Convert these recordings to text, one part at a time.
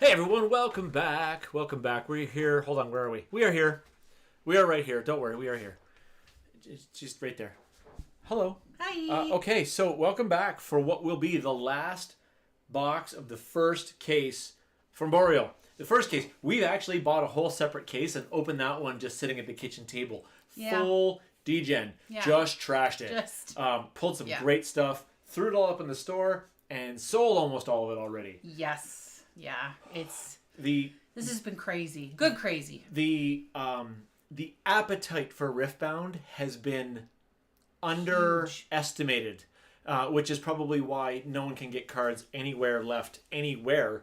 Hey everyone, welcome back. Welcome back. We're here. Hold on, where are we? We are here. We are right here. Don't worry, we are here. It's just right there. Hello. Hi. Okay, so welcome back for what will be the last box of the first case from Boreal. The first case, we've actually bought a whole separate case and opened that one just sitting at the kitchen table. Yeah. Full degen. Yeah. Just trashed it. Pulled some great stuff, threw it all up in the store, and sold almost all of it already. Yes. Yeah. This has been crazy. Good crazy. The appetite for Riftbound has been underestimated, which is probably why no one can get cards anywhere left anywhere.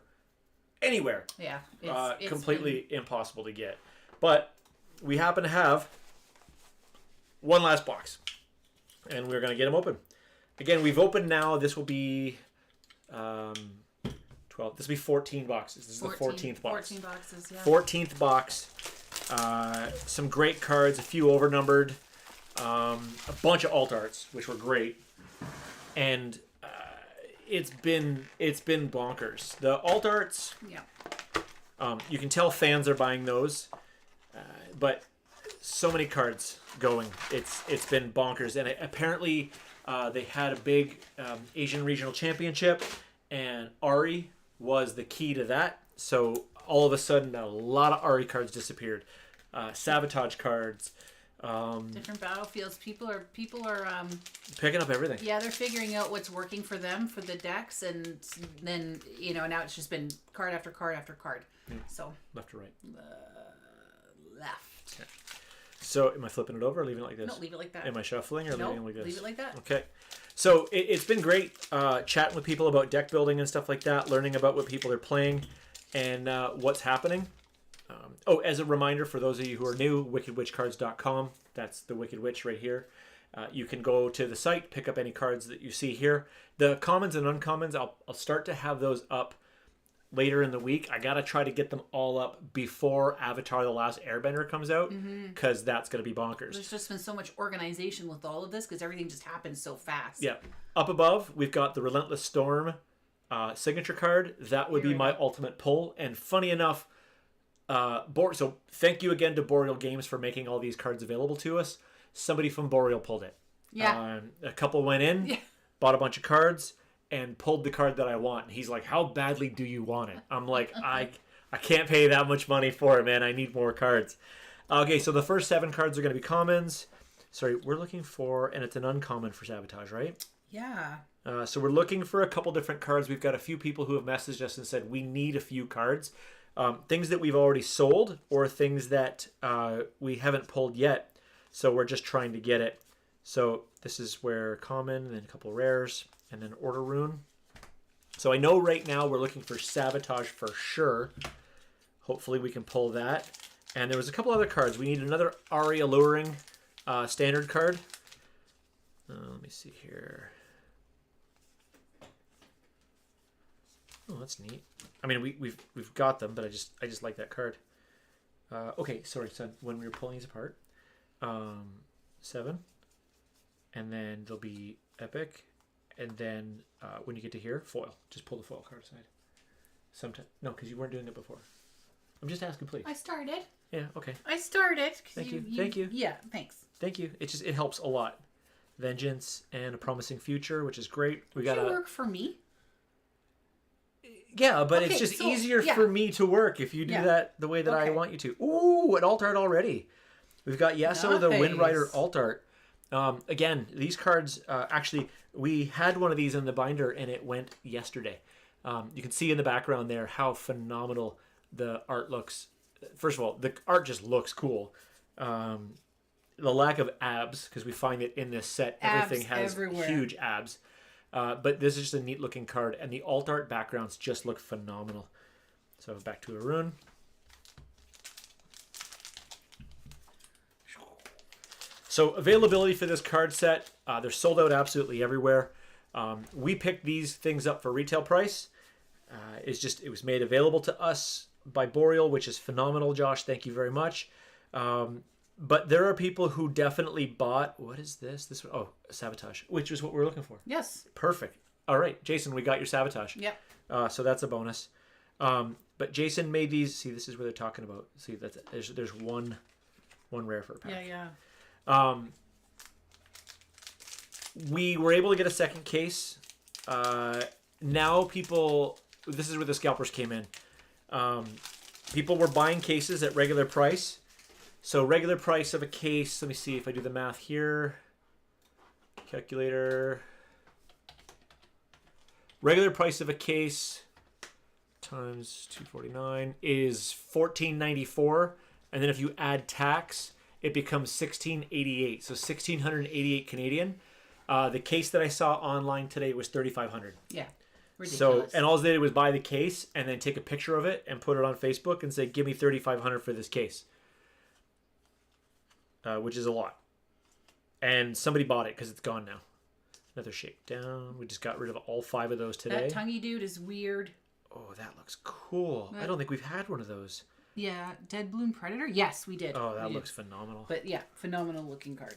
Yeah. It's completely impossible to get. But we happen to have one last box, and we're going to get them open. Again, we've opened now. This will be 12. This will be 14 boxes. This is the 14th box. 14 boxes, yeah. 14th box. Some great cards, a few overnumbered, a bunch of alt arts, which were great, and it's been bonkers. The alt arts, you can tell fans are buying those, but so many cards going. It's been bonkers, and apparently they had a big Asian regional championship, and Ari was the key to that. So all of a sudden, a lot of Ari cards disappeared. Sabotage cards. Different battlefields. People are Picking up everything. Yeah, they're figuring out what's working for them for the decks, and then now it's just been card after card after card. So left to right. Left. Okay. So am I flipping it over or leaving it like this? No, leave it like that. Am I shuffling or leaving it like this? Leave it like that. Okay. So it's been great chatting with people about deck building and stuff like that, learning about what people are playing and what's happening. As a reminder for those of you who are new, wickedwitchcards.com. That's the Wicked Witch right here. You can go to the site, pick up any cards that you see here. The commons and uncommons, I'll start to have those up later in the week. I got to try to get them all up before Avatar The Last Airbender comes out, because that's going to be bonkers. There's just been so much organization with all of this because everything just happens so fast. Yeah. Up above, we've got the Relentless Storm signature card. That would be my ultimate pull. And funny enough, so thank you again to Boreal Games for making all these cards available to us. Somebody from Boreal pulled it. Yeah. A couple went in, bought a bunch of cards, and pulled the card that I want. And he's like, how badly do you want it? I'm like, I can't pay that much money for it, man. I need more cards. Okay, so the first 7 cards are going to be commons. Sorry, we're looking for, and it's an uncommon for Sabotage, right? Yeah. So we're looking for a couple different cards. We've got a few people who have messaged us and said we need a few cards. Things that we've already sold or things that we haven't pulled yet. So we're just trying to get it. So this is where common, and then a couple rares, and then Order Rune. So I know right now we're looking for Sabotage for sure. Hopefully we can pull that. And there was a couple other cards. We need another Ari Alluring standard card. Let me see here. Oh, that's neat. I mean, we've got them, but I just like that card. Okay, sorry. So when we were pulling these apart, 7, and then there'll be epic, and then when you get to here, foil. Just pull the foil card aside. Sometimes because you weren't doing it before. I'm just asking, please. I started. Yeah. Okay. I started. Thank you. Thank you. Yeah. Thanks. Thank you. It helps a lot. Vengeance and a Promising Future, which is great. We got to work for me. Yeah, but it's just easier for me to work if you do that the way that I want you to. Ooh, an alt art already. We've got Yeso, the Wind Rider alt art. Again, these cards, actually, we had one of these in the binder and it went yesterday. You can see in the background there how phenomenal the art looks. First of all, the art just looks cool. The lack of abs, because we find that in this set, everything has huge abs. But this is just a neat looking card, and the alt art backgrounds just look phenomenal. So back to a rune. So availability for this card set, they're sold out absolutely everywhere. We picked these things up for retail price. It was made available to us by Boreal, which is phenomenal, Josh. Thank you very much. But there are people who definitely bought, what is this? This one, oh, Sabotage, which is what we're looking for. Yes. Perfect. All right, Jason, we got your Sabotage. Yep. So that's a bonus. But Jason made these. See, this is where they're talking about. See, there's one rare for a pack. Yeah. We were able to get a second case. Now people, this is where the scalpers came in. People were buying cases at regular price. So regular price of a case, let me see if I do the math here. Calculator. Regular price of a case times 249 is $14.94. And then if you add tax, it becomes $16.88. So $1,688 Canadian. The case that I saw online today was $3,500. Yeah. Ridiculous. So, and all they did was buy the case and then take a picture of it and put it on Facebook and say, give me $3,500 for this case. Which is a lot. And somebody bought it because it's gone now. Another shakedown. We just got rid of all 5 of those today. That tonguey dude is weird. Oh, that looks cool. I don't think we've had one of those. Yeah. Dead Bloom Predator? Yes, we did. Oh, that we looks did. phenomenal. But yeah, phenomenal looking card.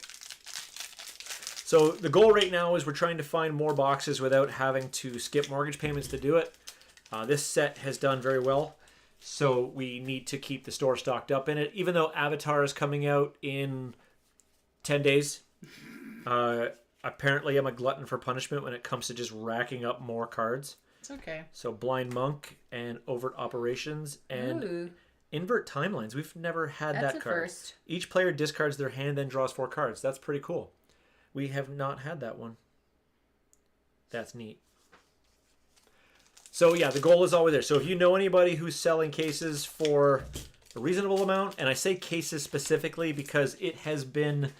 So the goal right now is we're trying to find more boxes without having to skip mortgage payments to do it. This set has done very well. So we need to keep the store stocked up in it. Even though Avatar is coming out in 10 days. Apparently I'm a glutton for punishment when it comes to just racking up more cards. It's okay. So Blind Monk and Overt Operations and Invert Timelines. We've never had That's that a card. first. Each player discards their hand, then draws 4 cards. That's pretty cool. We have not had that one. That's neat. So yeah, the goal is always there. So if you know anybody who's selling cases for a reasonable amount, and I say cases specifically because it has been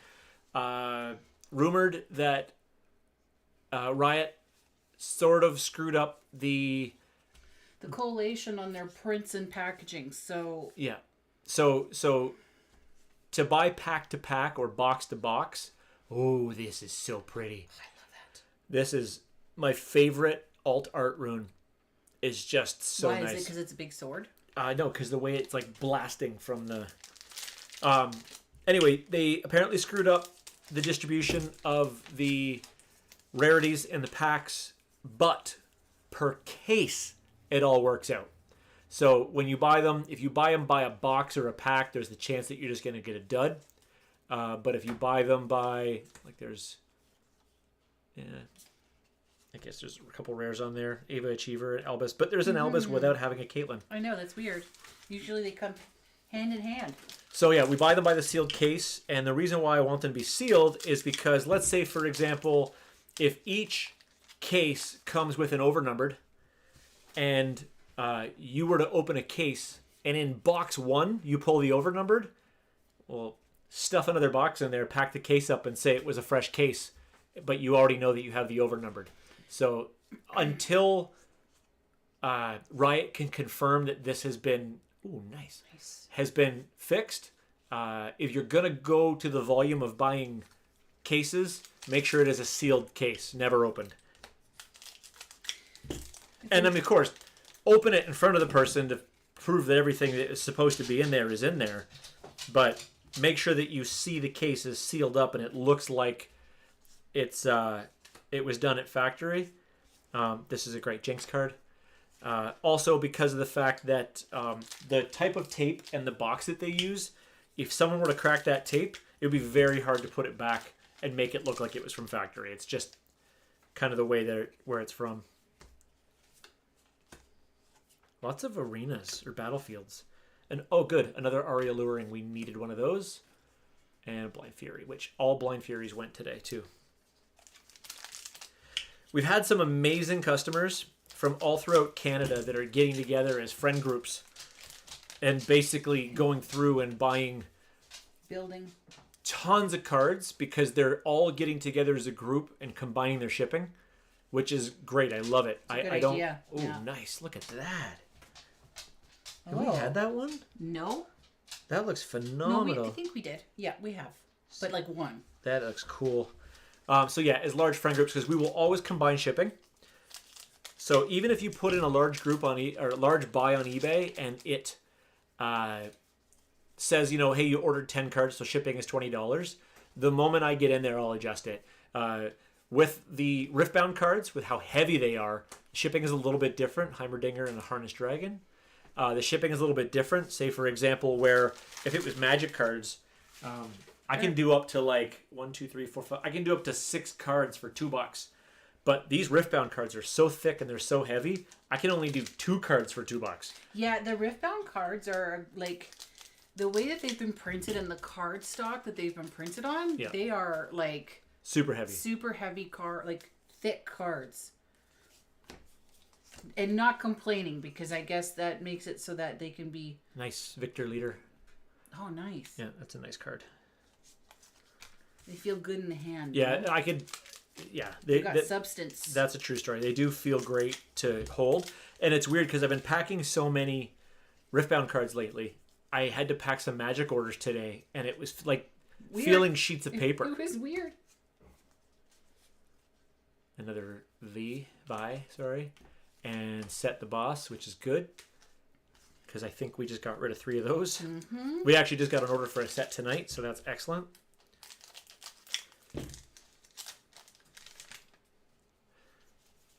rumored that Riot sort of screwed up the collation on their prints and packaging. So yeah. So to buy pack to pack or box to box, oh, this is so pretty. I love that. This is my favorite alt art rune. Is just so nice. Why is it? Because it's a big sword? No, because the way it's like blasting from the. Anyway, they apparently screwed up the distribution of the rarities in the packs, but per case, it all works out. So when you buy them, if you buy them by a box or a pack, there's the chance that you're just going to get a dud. But if you buy them by, like there's, I guess there's a couple rares on there, Ava Achiever and Albus, but there's an Albus without having a Caitlyn. I know, that's weird. Usually they come hand in hand. So yeah, we buy them by the sealed case, and the reason why I want them to be sealed is because, let's say for example, if each case comes with an overnumbered, and you were to open a case, and in box 1 you pull the overnumbered, well, stuff another box in there, pack the case up, and say it was a fresh case, but you already know that you have the overnumbered. So until Riot can confirm that this has been has been fixed, if you're gonna go to the volume of buying cases, make sure it is a sealed case, never opened. And I mean, of course, open it in front of the person to prove that everything that is supposed to be in there is in there, but make sure that you see the case is sealed up and it looks like it's it was done at factory. This is a great Jinx card. Also, because of the fact that the type of tape and the box that they use, if someone were to crack that tape, it would be very hard to put it back and make it look like it was from factory. It's just kind of the way that where it's from. Lots of arenas or battlefields. And oh good, another Aria Luring. We needed one of those. And Blind Fury, which all Blind Furies went today too. We've had some amazing customers from all throughout Canada that are getting together as friend groups and basically going through and buying Building. tons of cards because they're all getting together as a group and combining their shipping, which is great. I love it. I don't. Idea. Oh, Yeah. nice! Look at that. Have we had that one? No. That looks No, phenomenal. I think we did. Yeah, we have. But like one. That looks cool. So yeah, as large friend groups, because we will always combine shipping. So even if you put in a large group on or a large buy on eBay and it says, you know, hey, you ordered 10 cards, so shipping is $20. The moment I get in there, I'll adjust it. With the Riftbound cards, with how heavy they are, shipping is a little bit different. Heimerdinger and a Harness Dragon. The shipping is a little bit different. Say, for example, where if it was Magic cards, I can do up to like 1, 2, 3, 4, 5. I can do up to 6 cards for $2. But these Riftbound cards are so thick and they're so heavy, I can only do 2 cards for $2. Yeah, the Riftbound cards are like the way that they've been printed and the card stock that they've been printed on. Yeah. They are like super heavy card, like thick cards. And not complaining, because I guess that makes it so that they can be nice. Victor Leader. Oh, nice. Yeah, that's a nice card. They feel good in the hand. Yeah, you know? I could. Yeah, They've got substance. That's a true story. They do feel great to hold, and it's weird because I've been packing so many Riftbound cards lately. I had to pack some Magic orders today, and it was like weird. feeling sheets of paper. It was weird. Another sorry. And Set the Boss, which is good because I think we just got rid of 3 of those. Mm-hmm. We actually just got an order for a set tonight, so that's excellent.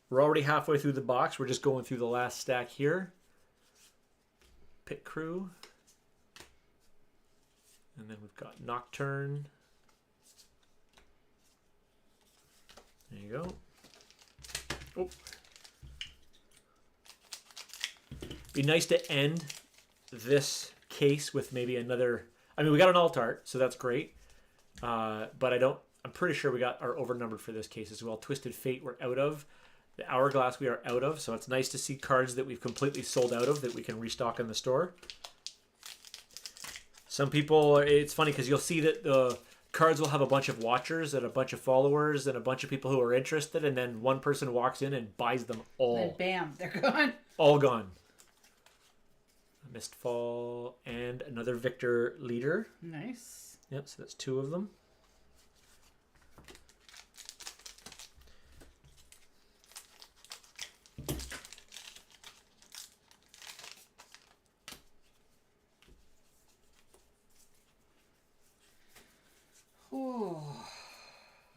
We're already halfway through the box. We're just going through the last stack here. Pit Crew. And then we've got Nocturne. There you go. Oh. Be nice to end this case with maybe another. I mean, we got an alt art, so that's great. But I'm pretty sure we got our overnumbered for this case as well. Twisted Fate we're out of. The Hourglass we are out of, so it's nice to see cards that we've completely sold out of that we can restock in the store. Some people, it's funny because you'll see that the cards will have a bunch of watchers and a bunch of followers and a bunch of people who are interested, and then one person walks in and buys them all. And bam, they're gone. All gone. A Mistfall and another Victor Leader. Nice. Yep, so that's 2 of them.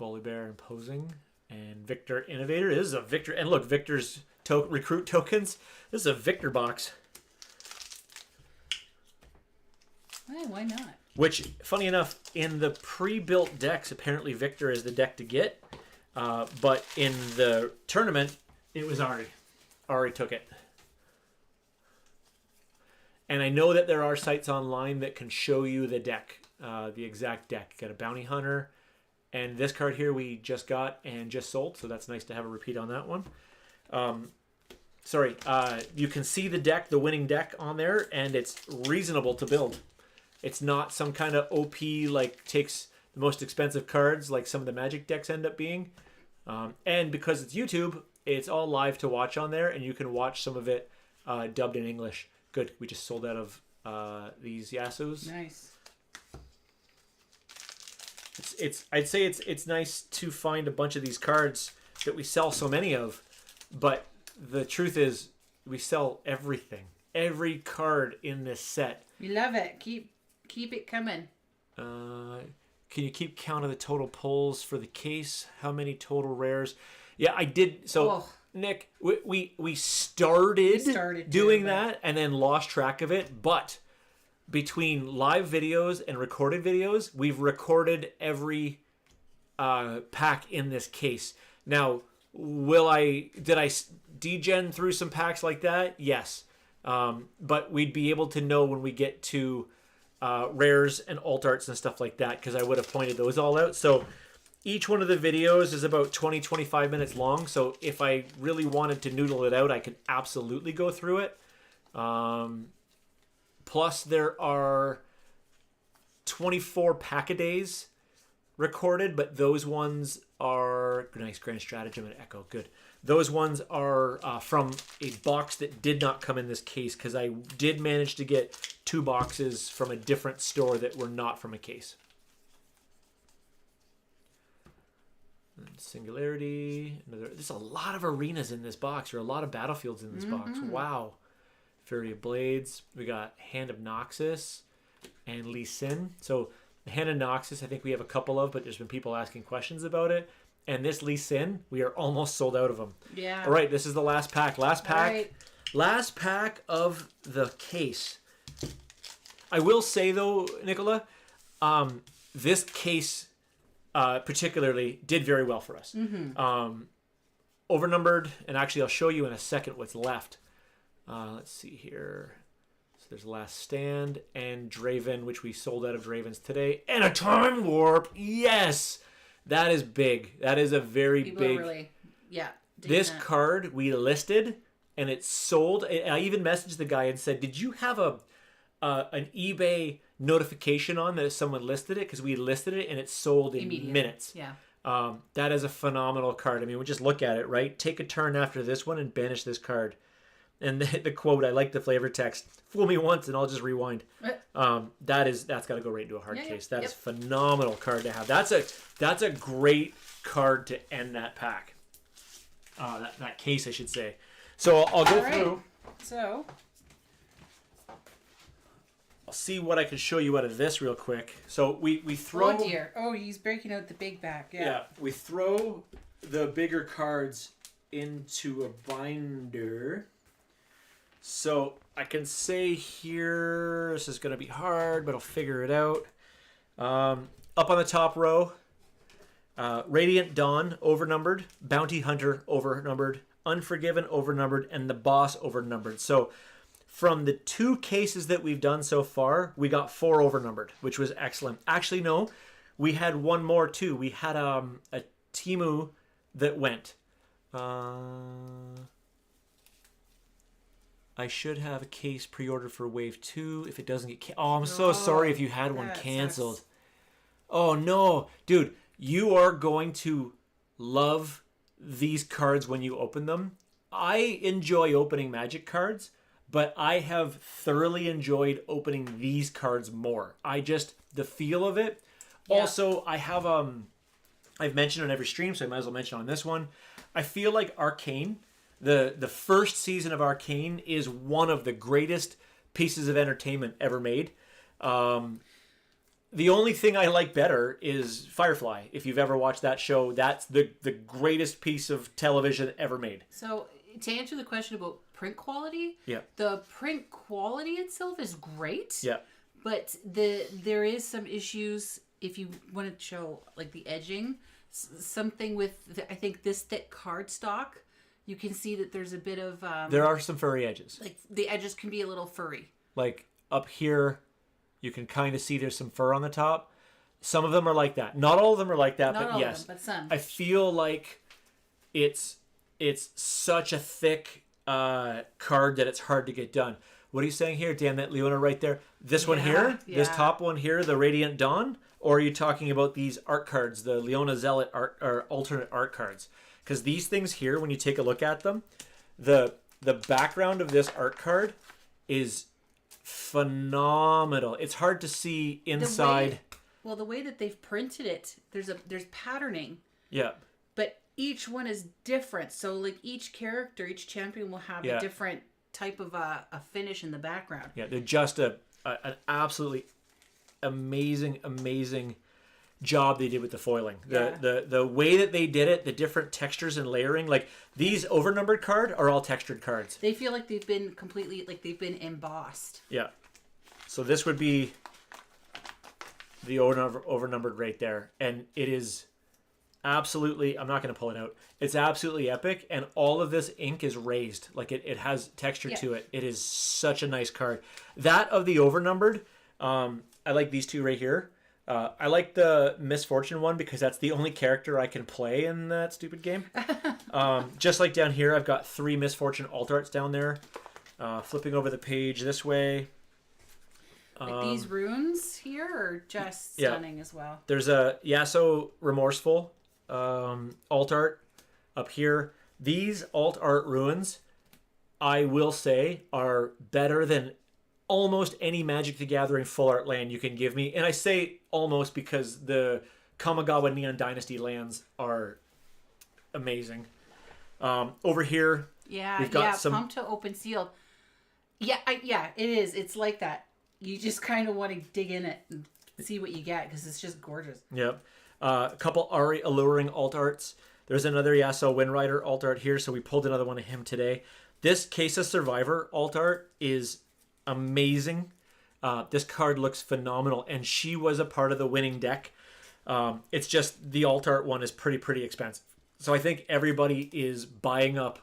Volibear Imposing and Victor Innovator. This is a Victor, and look, Victor's recruit tokens. This is a Victor box. Hey, why not? Which, funny enough, in the pre-built decks, apparently Victor is the deck to get. But in the tournament, it was Ari. Ari took it. And I know that there are sites online that can show you the deck, the exact deck. Got a Bounty Hunter. And this card here we just got and just sold, so that's nice to have a repeat on that one. You can see the deck, the winning deck on there, and it's reasonable to build. It's not some kind of OP, like, takes the most expensive cards like some of the Magic decks end up being. And because it's YouTube, it's all live to watch on there, and you can watch some of it dubbed in English. Good, we just sold out of these Yasus. Nice. I'd say it's nice to find a bunch of these cards that we sell so many of, but the truth is we sell everything. Every card in this set. We love it. Keep it coming. Can you keep count of the total pulls for the case? How many total rares? Yeah, I did. So Nick, we started doing that and then lost track of it, but between live videos and recorded videos, we've recorded every pack in this case. Now, did I degen through some packs like that? Yes. But we'd be able to know when we get to rares and alt arts and stuff like that, because I would have pointed those all out. So each one of the videos is about 20-25 minutes long. So if I really wanted to noodle it out, I could absolutely go through it. Plus, there are 24 pack-a-days recorded, but those ones are... Nice, Grand Stratagem and Echo, good. Those ones are from a box that did not come in this case, because I did manage to get 2 boxes from a different store that were not from a case. And Singularity. There's a lot of arenas in this box, or a lot of battlefields in this box. Wow. Fury of Blades. We got Hand of Noxus and Lee Sin. So the Hand of Noxus, I think we have a couple of, but there's been people asking questions about it. and this Lee Sin, we are almost sold out of them. Yeah. All right, this is the last pack. Last pack. All right. Last pack of the case. I will say though, Nicola, this case particularly did very well for us. Overnumbered, and actually I'll show you in a second what's left. Let's see here. So there's Last Stand and Draven, which we sold out of Dravens today, and a Time Warp. Yes, that is big. That is a very People big. are really, yeah. This that. card we listed, and it sold. I even messaged the guy and said, "Did you have an eBay notification on that someone listed it? Because we listed it and it sold in minutes." Yeah. That is a phenomenal card. I mean, we just look at it, right? Take a turn after this one and banish this card. And the quote, I like the flavor text. Fool me once and I'll just rewind. That's got to go right into a hard case. That is phenomenal card to have. That's a great card to end that pack. That case, I should say. So I'll go through. So I'll see what I can show you out of this real quick. So we throw. Oh dear. Oh, he's breaking out the big back. Yeah, we throw the bigger cards into a binder. So I can say here, this is going to be hard, but I'll figure it out. Up on the top row, Radiant Dawn, overnumbered. Bounty Hunter, overnumbered. Unforgiven, overnumbered. And the Boss, overnumbered. So from the 2 cases that we've done so far, we got 4 overnumbered, which was excellent. Actually, no, we had one more too. We had a Timu that went. I should have a case pre-ordered for Wave 2 if it doesn't get... Oh, I'm so sorry if you had one canceled. Sucks. Oh, no. Dude, you are going to love these cards when you open them. I enjoy opening Magic cards, but I have thoroughly enjoyed opening these cards more. The feel of it. Yeah. Also, I have... I've mentioned on every stream, so I might as well mention on this one. I feel like Arcane... The first season of Arcane is one of the greatest pieces of entertainment ever made. The only thing I like better is Firefly. If you've ever watched that show, that's the greatest piece of television ever made. So to answer the question about print quality, yeah, the print quality itself is great. Yeah, but there is some issues if you want to show like the edging, something with I think this thick cardstock. You can see that there's a bit of... there are some furry edges. Like, the edges can be a little furry. Like, up here, you can kind of see there's some fur on the top. Some of them are like that. Not all of them are like that, but yes. But some. I feel like it's such a thick card that it's hard to get done. What are you saying here? Damn that Leona right there. This one here? Yeah. This top one here, the Radiant Dawn? Or are you talking about these art cards, the Leona Zealot art, or alternate art cards? Because these things here, when you take a look at them, the background of this art card is phenomenal. It's hard to see inside. The way that they've printed it, there's patterning. Yeah. But each one is different. So like each character, each champion will have a different type of a finish in the background. Yeah, they're just an absolutely amazing job they did with the foiling. The way that they did it, the different textures and layering, like these overnumbered cards are all textured cards. They feel like they've been embossed. Yeah. So this would be the overnumbered right there. And it is absolutely, I'm not going to pull it out. It's absolutely epic. And all of this ink is raised. Like it has texture to it. It is such a nice card. That of the overnumbered, I like these two right here. I like the Misfortune one because that's the only character I can play in that stupid game. Just like down here, I've got 3 Misfortune alt arts down there. Flipping over the page this way. Like these runes here are just stunning as well. There's a Yasuo Remorseful alt art up here. These alt art runes, I will say, are better than almost any Magic the Gathering full art land you can give me. And I say almost because the Kamigawa Neon Dynasty lands are amazing. Over here, we've got some... Pumped to Open Sealed. Yeah, it is. It's like that. You just kind of want to dig in it and see what you get because it's just gorgeous. Yep. A couple Ari Alluring alt arts. There's another Yasuo Windrider alt art here, so we pulled another one of him today. This Case of Survivor alt art is amazing. This card looks phenomenal, and she was a part of the winning deck. It's just the alt art one is pretty expensive. So I think everybody is buying up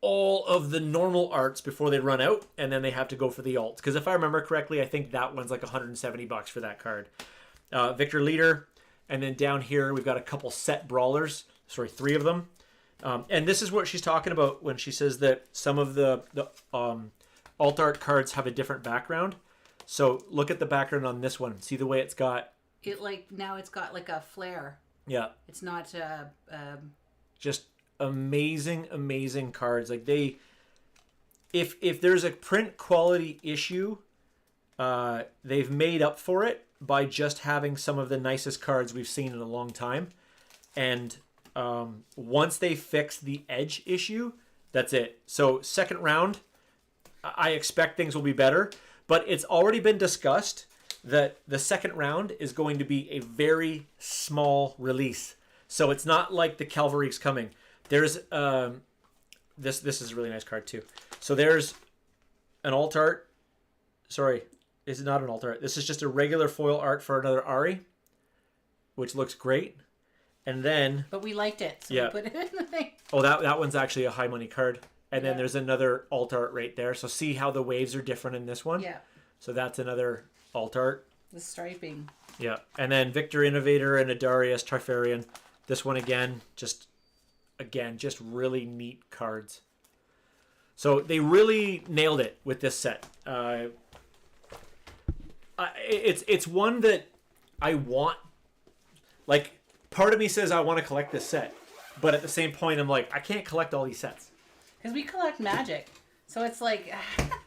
all of the normal arts before they run out, and then they have to go for the alts. Because if I remember correctly, I think that one's like $170 for that card. Victor Leader, and then down here we've got a couple set brawlers. Sorry, 3 of them. And this is what she's talking about when she says that some of the alt art cards have a different background. So look at the background on this one. See the way it's got... Now it's got like a flare. Yeah. It's not... Just amazing cards. Like they... If there's a print quality issue, they've made up for it by just having some of the nicest cards we've seen in a long time. And once they fix the edge issue, that's it. So second round, I expect things will be better. But it's already been discussed that the second round is going to be a very small release. So it's not like the Cavalry's coming. There's this is a really nice card too. So there's an alt art. Sorry, this is not an alt art. This is just a regular foil art for another Ari, which looks great. And then... But we liked it, so yeah. we put it in the thing. Oh, that one's actually a high money card. And then there's another alt art right there. So see how the waves are different in this one? Yeah. So that's another alt art. The striping. Yeah. And then Victor Innovator and Adarius Tarfarian. This one again, just really neat cards. So they really nailed it with this set. It's one that I want. Like, part of me says I want to collect this set. But at the same point, I'm like, I can't collect all these sets. Because we collect Magic. So it's like...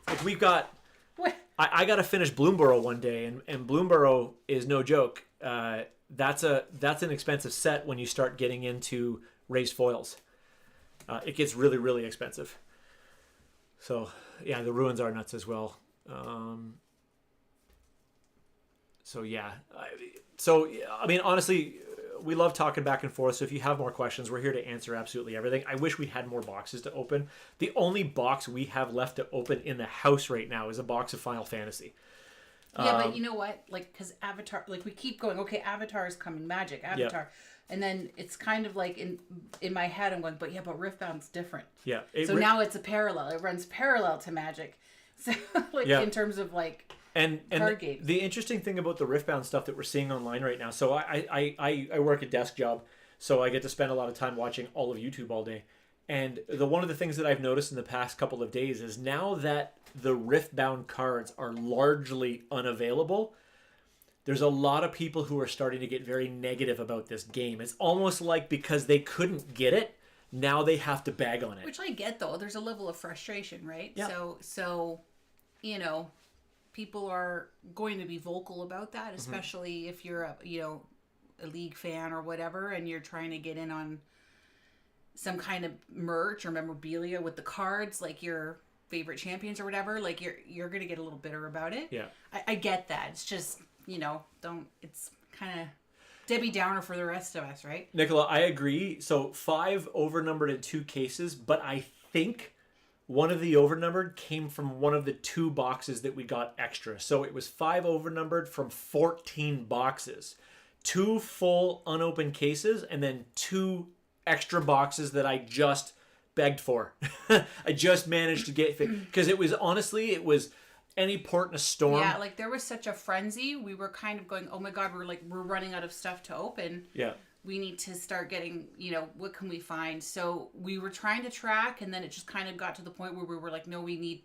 Like we've got... What? I got to finish Bloomborough one day, and Bloomborough is no joke. That's an expensive set when you start getting into raised foils. It gets really expensive. So, yeah, the ruins are nuts as well. So, yeah. I mean, honestly... We love talking back and forth, so if you have more questions, we're here to answer absolutely everything. I wish we had more boxes to open. The only box we have left to open in the house right now is a box of Final Fantasy. Yeah, but you know what? Like, because Avatar, like, we keep going, okay, Avatar is coming, Magic, Avatar. Yep. And then it's kind of like, in my head, I'm going, but Riftbound's different. Yeah. So now it's a parallel. It runs parallel to Magic. So, like, in terms of, like... And the interesting thing about the Riftbound stuff that we're seeing online right now, so I work a desk job, so I get to spend a lot of time watching all of YouTube all day. And one of the things that I've noticed in the past couple of days is now that the Riftbound cards are largely unavailable, there's a lot of people who are starting to get very negative about this game. It's almost like because they couldn't get it, now they have to bag on it. Which I get, though. There's a level of frustration, right? Yeah. So you know... People are going to be vocal about that, especially if you're a league fan or whatever, and you're trying to get in on some kind of merch or memorabilia with the cards, like your favorite champions or whatever. Like you're going to get a little bitter about it. Yeah, I get that. It's just it's kind of Debbie Downer for the rest of us, right? Nicola, I agree. So 5 overnumbered in 2 cases, but I think one of the overnumbered came from one of the 2 boxes that we got extra. So it was 5 overnumbered from 14 boxes. 2 full unopened cases, and then 2 extra boxes that I just begged for. I just managed to get... Because it was any port in a storm. Yeah, like there was such a frenzy. We were kind of going, oh my God, we're running out of stuff to open. Yeah. We need to start getting, what can we find? So we were trying to track, and then it just kind of got to the point where we were like, no, we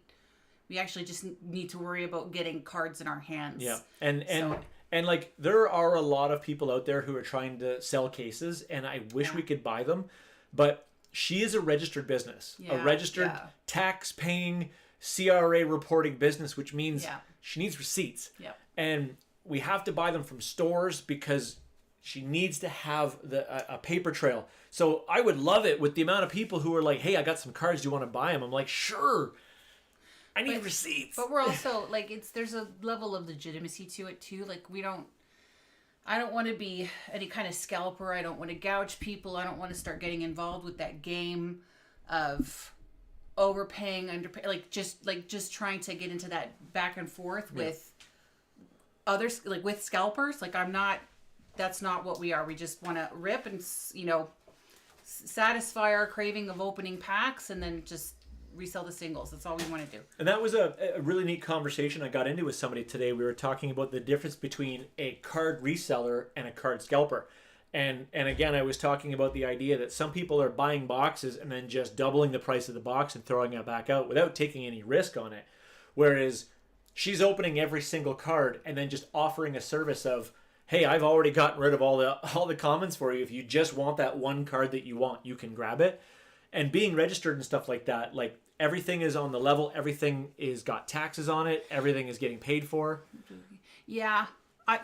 actually just need to worry about getting cards in our hands. Yeah. And like, there are a lot of people out there who are trying to sell cases, and I wish we could buy them, but she is a registered business, a registered tax-paying CRA reporting business, which means she needs receipts. Yeah. And we have to buy them from stores because she needs to have a paper trail. So I would love it with the amount of people who are like, hey, I got some cards. Do you want to buy them? I'm like, sure. I need receipts. But we're also, like, there's a level of legitimacy to it, too. Like, we don't... I don't want to be any kind of scalper. I don't want to gouge people. I don't want to start getting involved with that game of overpaying, underpay, just trying to get into that back and forth with others, like with scalpers. Like that's not what we are. We just want to rip and, satisfy our craving of opening packs and then just resell the singles. That's all we want to do. And that was a really neat conversation I got into with somebody today. We were talking about the difference between a card reseller and a card scalper. And again, I was talking about the idea that some people are buying boxes and then just doubling the price of the box and throwing it back out without taking any risk on it. Whereas she's opening every single card and then just offering a service of, hey, I've already gotten rid of all the commons for you. If you just want that one card that you want, you can grab it. And being registered and stuff like that, like everything is on the level. Everything is got taxes on it. Everything is getting paid for. Yeah. I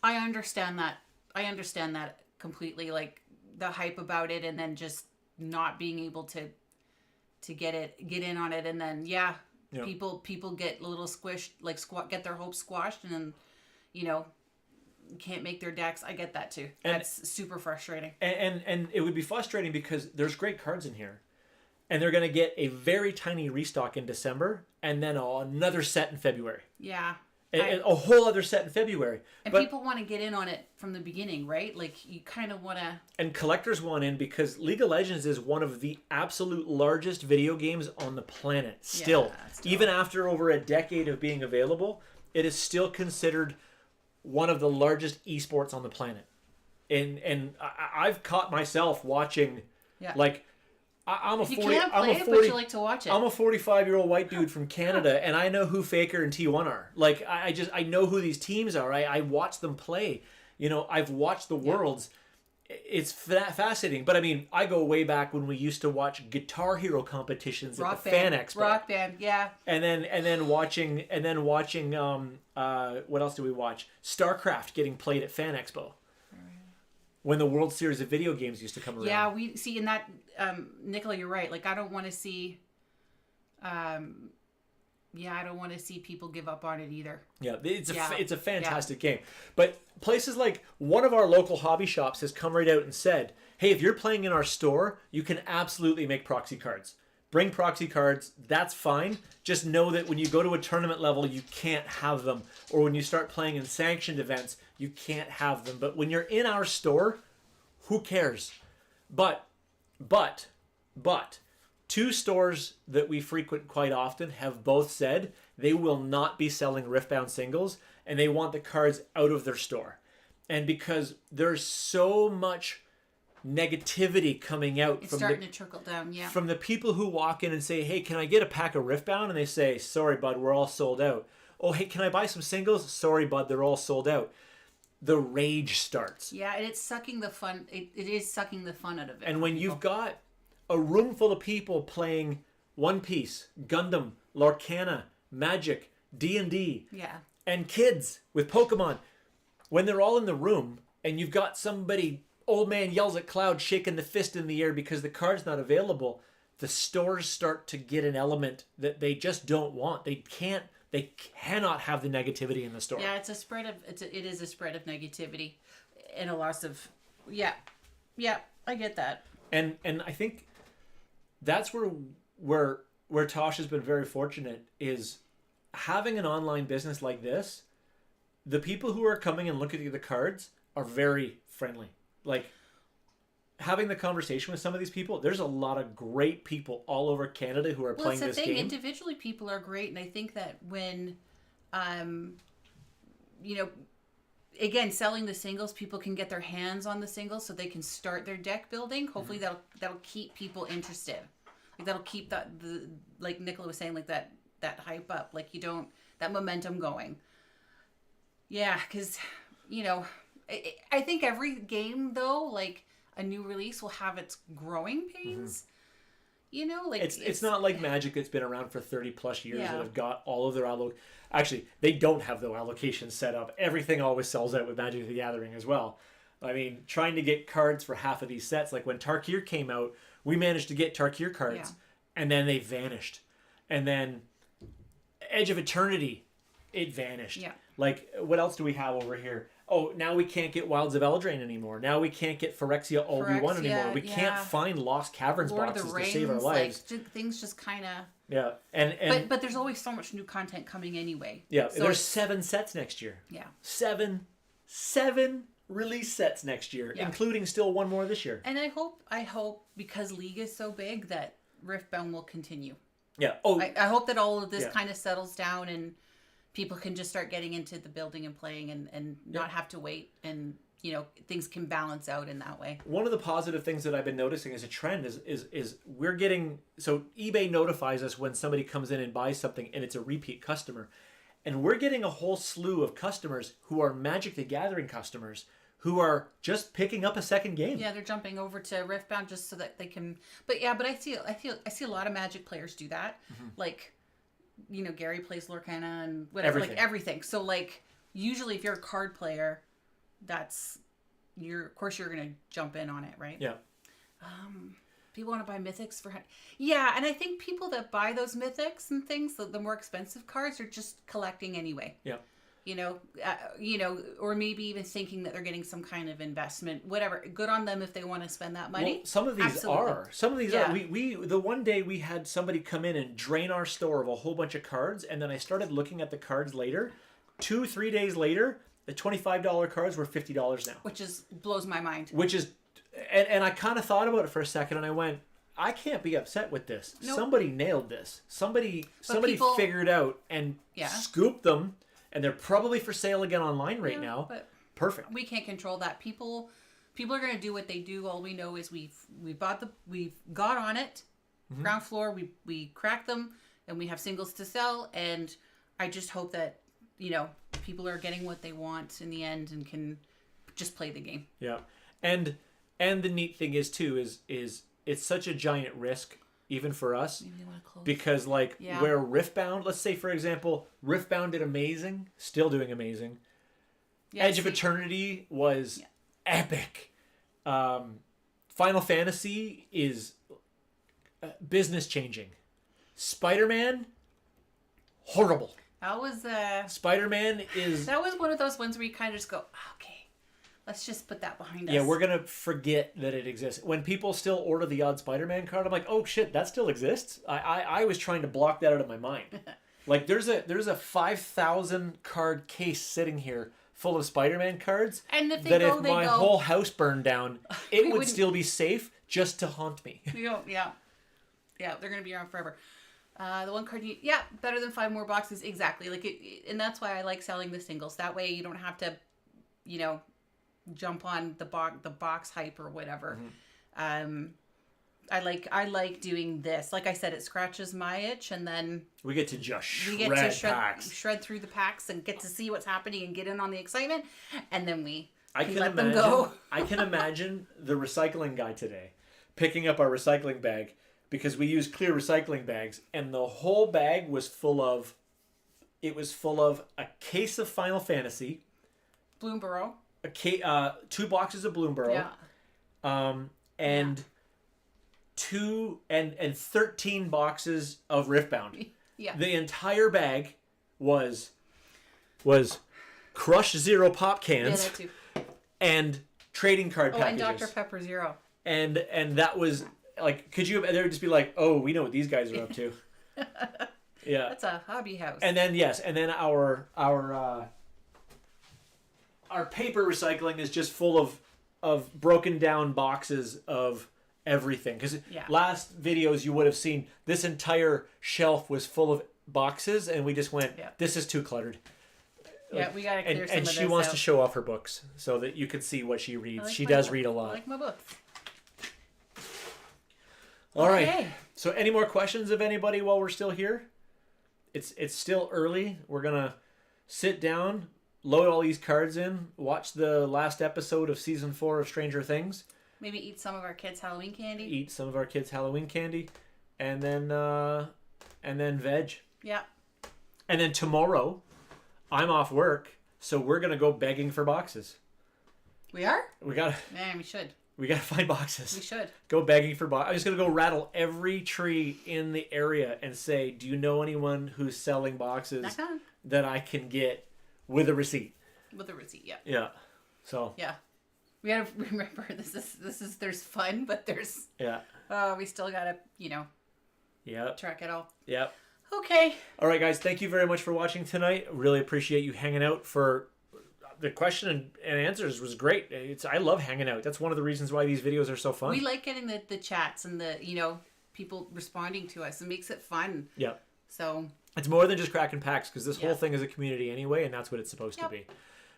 understand that. I understand that completely. Like the hype about it, and then just not being able to get in on it, and then people get a little squished, like get their hopes squashed, and then can't make their decks. I get that too. That's super frustrating. And it would be frustrating because there's great cards in here. And they're going to get a very tiny restock in December and then another set in February. Yeah. A whole other set in February. And people want to get in on it from the beginning, right? Like you kind of want to... And collectors want in because League of Legends is one of the absolute largest video games on the planet. Still. Even after over a decade of being available, it is still considered one of the largest esports on the planet. And I've caught myself watching, like, I'm a 40. You can't play it, but you like to watch it. I'm a 45-year-old white dude from Canada, and I know who Faker and T1 are. Like, I know who these teams are. I watch them play. I've watched the Worlds. It's fascinating. But I mean, I go way back when we used to watch Guitar Hero competitions at the Fan Expo. Rock Band, yeah. And then watching what else do we watch? StarCraft getting played at Fan Expo. When the World Series of video games used to come around. Yeah, we see in that, Nicola, you're right. Like, I don't want to see, I don't want to see people give up on it either. Yeah, it's a fantastic game. But places like one of our local hobby shops has come right out and said, hey, if you're playing in our store, you can absolutely make proxy cards. Bring proxy cards, that's fine. Just know that when you go to a tournament level, you can't have them. Or when you start playing in sanctioned events, you can't have them. But when you're in our store, who cares? But, two stores that we frequent quite often have both said they will not be selling Riftbound singles, and they want the cards out of their store. And because there's so much negativity coming out it's starting to trickle down, from the people who walk in and say, hey, can I get a pack of Riftbound? And they say, sorry, bud, we're all sold out. Oh, hey, can I buy some singles? Sorry, bud, they're all sold out. The rage starts. Yeah, and it's sucking the fun. It is sucking the fun out of it. And when you've got a room full of people playing One Piece, Gundam, Lorcana, Magic, D&D, and kids with Pokemon, when they're all in the room and you've got somebody, old man yells at Cloud, shaking the fist in the air because the card's not available, the stores start to get an element that they just don't want. They cannot have the negativity in the store. Yeah, it is a spread of negativity and a loss of yeah, I get that. And I think that's where Tosh has been very fortunate, is having an online business like this. The people who are coming and looking at the cards are very friendly. Like, having the conversation with some of these people, there's a lot of great people all over Canada who are playing this game. Individually, people are great, and I think that when, again, selling the singles, people can get their hands on the singles so they can start their deck building. Hopefully, that'll keep people interested. Like, that'll keep the like Nicola was saying, like that hype up, like that momentum going. Yeah, because I think every game though, like, a new release will have its growing pains. Like it's not like Magic that's been around for 30 plus years that have got all of their Actually, they don't have their allocations set up. Everything always sells out with Magic the Gathering as well. I mean, trying to get cards for half of these sets, like when Tarkir came out, we managed to get Tarkir cards, and then they vanished. And then Edge of Eternity, it vanished. Yeah. Like, what else do we have over here? oh, now we can't get Wilds of Eldraine anymore. Now we can't get Phyrexia all we want anymore. We can't find Lost Caverns Lord boxes of the Rings, to save our lives. Like, things just kind of... Yeah, and but there's always so much new content coming anyway. Yeah, so there's 7 sets next year. Yeah. Seven release sets next year, including still one more this year. And I hope because League is so big that Riftbound will continue. Yeah. Oh, I hope that all of this kind of settles down and people can just start getting into the building and playing and not have to wait, and things can balance out in that way. One of the positive things that I've been noticing as a trend is we're getting, so eBay notifies us when somebody comes in and buys something and it's a repeat customer. And we're getting a whole slew of customers who are Magic the Gathering customers who are just picking up a second game. Yeah, they're jumping over to Riftbound just so that they can. But I see a lot of Magic players do that. Mm-hmm. Like, Gary plays Lorcana and whatever, like everything. So like usually if you're a card player, of course you're gonna jump in on it, right? Yeah. People want to buy mythics for... Yeah, and I think people that buy those mythics and things, the more expensive cards, are just collecting anyway. Yeah. Or maybe even thinking that they're getting some kind of investment, whatever. Good on them if they want to spend that money. Well, some of these are. Some of these are. The one day we had somebody come in and drain our store of a whole bunch of cards, and then I started looking at the cards later. 2-3 days later, the $25 cards were $50 now. Which blows my mind. Which is... And I kind of thought about it for a second, and I went, I can't be upset with this. Nope. Somebody nailed this. Somebody figured out and scooped them, and they're probably for sale again online right now. But perfect. We can't control that. People are going to do what they do. All we know is we've got on it, ground floor. We cracked them, and we have singles to sell. And I just hope that people are getting what they want in the end and can just play the game. Yeah, and the neat thing is too is it's such a giant risk even for us because where Riftbound, let's say for example, Riftbound did amazing, still doing amazing. Edge of Eternity was epic. Final Fantasy is business changing. Spider-Man, horrible. That was Spider-Man is... That was one of those ones where you kind of just go, okay, let's just put that behind us. Yeah, we're going to forget that it exists. When people still order the odd Spider-Man card, I'm like, oh shit, that still exists? I was trying to block that out of my mind. Like, there's a 5,000 card case sitting here full of Spider-Man cards. And if if my whole house burned down, it would still be safe just to haunt me. Yeah, they're going to be around forever. The one card better than 5 more boxes, exactly. Like and that's why I like selling the singles. That way you don't have to, jump on the box hype or whatever. Mm-hmm. I like doing this. Like I said, it scratches my itch, and then we get to just shred through the packs and get to see what's happening and get in on the excitement, and then let them go. I can imagine the recycling guy today picking up our recycling bag, because we use clear recycling bags, and the whole bag was full of a case of Final Fantasy, Bloomborough, 2 boxes of Bloomborough, and 13 boxes of Riftbound. Yeah. The entire bag was Crush Zero pop cans, that too. And trading card packages. And Dr. Pepper Zero. And that was like, could you? They would just be like, oh, we know what these guys are up to. Yeah. That's a hobby house. And then our paper recycling is just full of broken down boxes of everything. Because last videos you would have seen this entire shelf was full of boxes, and we just went, this is too cluttered. Yeah, we gotta clear some of this. And she wants to show off her books so that you can see what she reads. She does read a lot. I like my books. All right. So any more questions of anybody while we're still here? It's still early. We're gonna sit down, load all these cards in, watch the last episode of season 4 of Stranger Things. Maybe eat some of our kids' Halloween candy. And then veg. Yeah. And then tomorrow, I'm off work, so we're gonna go begging for boxes. We are? We gotta. Man, we should. We gotta find boxes. We should. Go begging for boxes. I'm just gonna go rattle every tree in the area and say, do you know anyone who's selling boxes that I can get with a receipt? With a receipt, yeah. Yeah. So. Yeah. We gotta remember this is there's fun, but there's we still gotta, track it all. Yep. Okay. All right, guys. Thank you very much for watching tonight. Really appreciate you hanging out. For the question and answers was great. I love hanging out. That's one of the reasons why these videos are so fun. We like getting the chats and the people responding to us. It makes it fun. Yeah. So it's more than just cracking packs, because this whole thing is a community anyway, and that's what it's supposed to be.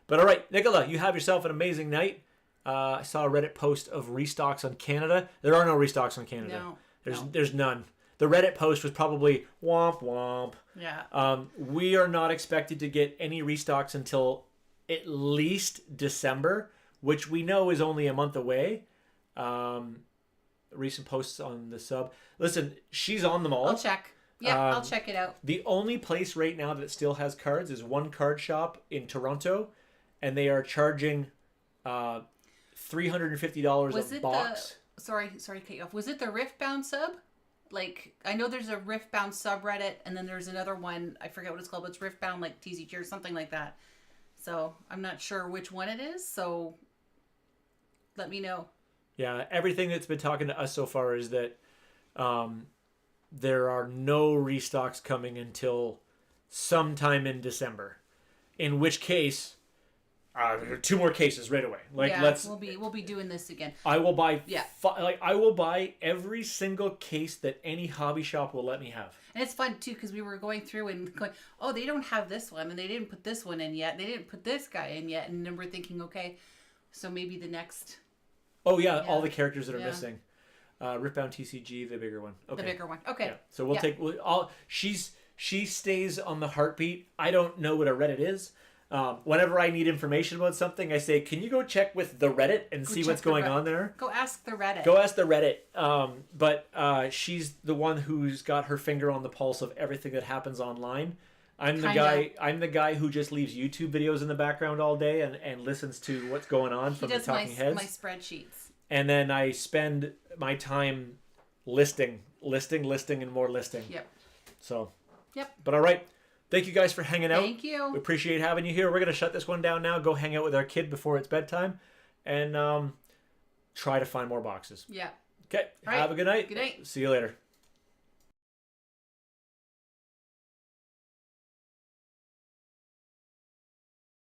But all right, Nicola, you have yourself an amazing night. I saw a Reddit post of restocks on Canada. There are no restocks on Canada. No. There's none. The Reddit post was probably womp womp. Yeah. We are not expected to get any restocks until at least December, which we know is only a month away. Recent posts on the sub. Listen, she's on them all. I'll check. Yeah, I'll check it out. The only place right now that still has cards is one card shop in Toronto, and they are charging $350 a box. Sorry to cut you off. Was it the Riftbound sub? Like, I know there's a Riftbound subreddit, and then there's another one. I forget what it's called, but it's Riftbound like TCG or something like that. So I'm not sure which one it is. So let me know. Yeah, everything that's been talking to us so far is that there are no restocks coming until sometime in December. In which case, 2 more cases right away. We'll be doing this again. I will buy. I will buy every single case that any hobby shop will let me have. And it's fun too, because we were going through and going, oh, they don't have this one, and they didn't put this one in yet. They didn't put this guy in yet, and then we're thinking, okay, so maybe the next. Oh yeah, all the characters that are missing. Riftbound TCG, the bigger one. Okay. The bigger one. Okay. Yeah. So we'll take all. She stays on the heartbeat. I don't know what a Reddit is. Whenever I need information about something, I say, "Can you go check with the Reddit and see what's going on there?" Go ask the Reddit. Go ask the Reddit. But she's the one who's got her finger on the pulse of everything that happens online. I'm the guy who just leaves YouTube videos in the background all day and listens to what's going on from the talking heads. My spreadsheets. And then I spend my time listing, and more listing. Yep. So. Yep. But all right. Thank you guys for hanging out. Thank you. We appreciate having you here. We're going to shut this one down now. Go hang out with our kid before it's bedtime. And try to find more boxes. Yeah. Okay. Have a good night. Good night. See you later.